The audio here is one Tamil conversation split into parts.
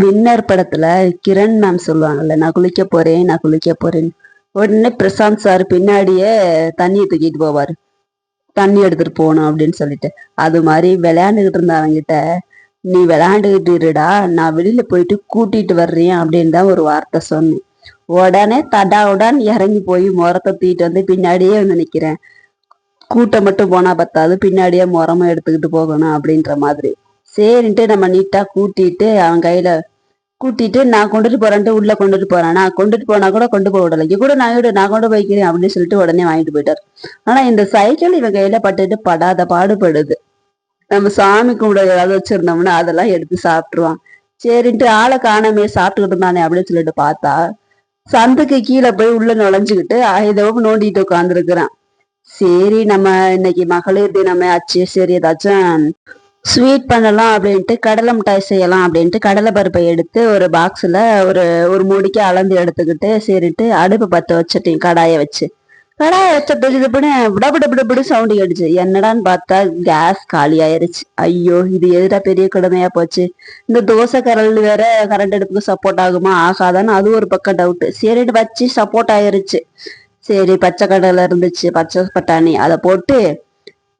வின்னர் படத்துல கிரண் மேம் சொல்லுவாங்கல்ல, நான் குளிக்க போறேன் நான் குளிக்க போறேன். உடனே பிரசாந்த் சார் பின்னாடியே தண்ணியை தூக்கிட்டு போவாரு, தண்ணி எடுத்துட்டு போகணும் அப்படின்னு சொல்லிட்டு. அது மாதிரி விளையாண்டுகிட்டு இருந்தவங்கிட்ட, நீ விளையாண்டுகிட்டு இருடா, நான் வெளியில போயிட்டு கூட்டிட்டு வர்றேன் அப்படின்னு தான் ஒரு வார்த்தை சொன்னேன். உடனே தடாவுடான் இறங்கி போய் முறத்தை தூக்கிட்டு வந்து பின்னாடியே வந்து நிக்கிறேன். கூட்டம் மட்டும் போனா பத்தாது, பின்னாடியே முறமும் எடுத்துக்கிட்டு போகணும் அப்படின்ற மாதிரி. சரின்ட்டு நம்ம நீட்டா கூட்டிட்டு அவன் கையில கூட்டிட்டு, நான் கொண்டுட்டு போறேன்ட்டு உள்ள கொண்டுட்டு போறேன். நான் கொண்டுட்டு போனா கூட கொண்டு போக விடலை. கூட நான் கொண்டு போய்க்கிறேன் அப்படின்னு சொல்லிட்டு உடனே வாங்கிட்டு போயிட்டார். ஆனா இந்த சைக்கிள் இவன் கையில பட்டுட்டு படாத பாடுபடுது. நம்ம சாமி கும்பிட ஏதாவது வச்சிருந்தோம்னா அதெல்லாம் எடுத்து சாப்பிட்டுருவான். சரின்ட்டு ஆளை காணாமே சாப்பிட்டுக்கிட்டு இருந்தானே அப்படின்னு சொல்லிட்டு பார்த்தா, சந்துக்கு கீழே போய் உள்ள நுழைஞ்சுக்கிட்டு ஏதோ நோண்டிட்டு உட்காந்துருக்குறான். சரி, நம்ம இன்னைக்கு மகளிர் தினமே ஆச்சு, சரி ஏதாச்சும் ஸ்வீட் பண்ணலாம் அப்படின்ட்டு கடலை மிட்டாய் செய்யலாம் அப்படின்ட்டு கடலை பருப்பை எடுத்து ஒரு பாக்ஸில் ஒரு ஒரு மூடிக்கு அளந்து எடுத்துக்கிட்டு, சரிட்டு அடுப்பு பற்ற வச்சுட்டேன். கடாயை வச்ச திடுப்புன்னு விடபிடு சவுண்டு கேட்டுச்சு. என்னடான்னு பார்த்தா கேஸ் காலி ஆயிருச்சு. ஐயோ, இது எதுடா பெரிய கொடுமையா போச்சு. இந்த தோசை கரல் வேற கரண்ட் அடுப்புக்கு சப்போர்ட் ஆகுமா ஆகாதான்னு அது ஒரு பக்கம் டவுட்டு. சரிட்டு வச்சு சப்போர்ட் ஆயிருச்சு. சரி, பச்சை கடலை இருந்துச்சு, பச்சை பட்டாணி, அதை போட்டு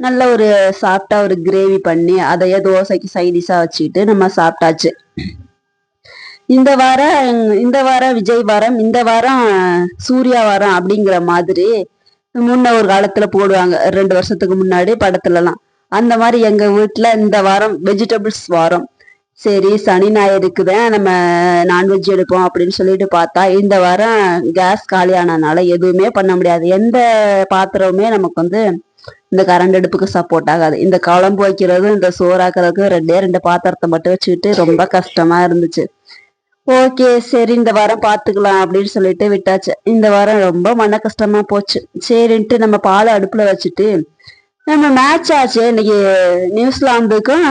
நல்ல ஒரு சாப்பிட்டா ஒரு கிரேவி பண்ணி அதையே தோசைக்கு சைடிஷா வச்சுக்கிட்டு நம்ம சாப்பிட்டாச்சு. இந்த வாரம் விஜய் வாரம், இந்த வாரம் சூர்யா வாரம் அப்படிங்கிற மாதிரி முன்ன ஒரு காலத்துல போடுவாங்க, 2 வருஷத்துக்கு முன்னாடி படத்துலலாம். அந்த மாதிரி எங்க வீட்டுல இந்த வாரம் வெஜிடபிள்ஸ் வாரம். சரி, சனி ஞாயிறுக்கு தான் நம்ம நான்வெஜ் எடுப்போம் அப்படின்னு சொல்லிட்டு பார்த்தா, இந்த வாரம் கேஸ் காலியானதுனால எதுவுமே பண்ண முடியாது. எந்த பாத்திரமுமே நமக்கு வந்து இந்த கரண்ட் அடுப்புக்கு சப்போர்ட் ஆகாது. இந்த குழம்பு வைக்கிறதும் இந்த சோறாக்குறதுக்கும் 2 பாத்திரத்தை மட்டும் வச்சுக்கிட்டு ரொம்ப கஷ்டமா இருந்துச்சு. ஓகே, சரி இந்த வாரம் பாத்துக்கலாம் அப்படின்னு சொல்லிட்டு விட்டாச்சு. இந்த வாரம் ரொம்ப மன கஷ்டமா போச்சு. சரின்ட்டு நம்ம பாலை அடுப்புல வச்சுட்டு, நம்ம மேட்ச் ஆச்சு இன்னைக்கு, நியூசிலாந்துக்கும்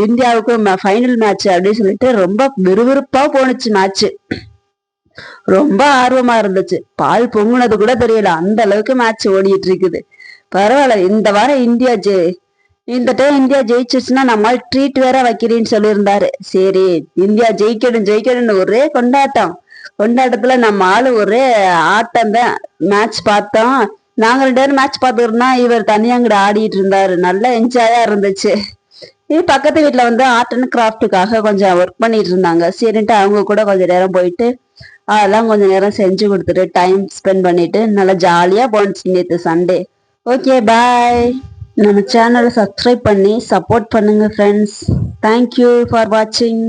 இந்தியாவுக்கும் ஃபைனல் மேட்ச் அப்படின்னு சொல்லிட்டு ரொம்ப விறுவிறுப்பா போனுச்சு மேட்ச். ரொம்ப ஆர்வமா இருந்துச்சு. பால் பொங்குனது கூட தெரியல, அந்த அளவுக்கு மேட்ச் ஓடிட்டு இருக்குது. பரவாயில்ல, இந்த வாரம் இந்த டைம் இந்தியா ஜெயிச்சிருச்சுன்னா நம்மால் ட்ரீட் வேற வைக்கிறேன்னு சொல்லியிருந்தாரு. சரி, இந்தியா ஜெயிக்கணும்னு ஒரே கொண்டாட்டத்துல நம்ம ஆளு ஒரே ஆட்டம் தான். மேட்ச் பார்த்தோம். நாங்க 2 பேரும் மேட்ச் பார்த்துக்கிறோம்னா இவர் தனியாங்கிட்ட ஆடிட்டு இருந்தாரு. நல்லா என்ஜாயா இருந்துச்சு. இது பக்கத்து வீட்டுல வந்து ஆர்ட் அண்ட் கிராஃப்டுக்காக கொஞ்சம் ஒர்க் பண்ணிட்டு இருந்தாங்க. சரின்ட்டு அவங்க கூட கொஞ்ச நேரம் போயிட்டு அதெல்லாம் கொஞ்ச நேரம் செஞ்சு கொடுத்துட்டு டைம் ஸ்பெண்ட் பண்ணிட்டு நல்லா ஜாலியா போனுச்சு நேற்று சண்டே. ஓகே, பாய். நம்ம சேனலை சப்ஸ்கிரைப் பண்ணி சப்போர்ட் பண்ணுங்க ஃப்ரெண்ட்ஸ். தேங்க்யூ ஃபார் வாட்சிங்.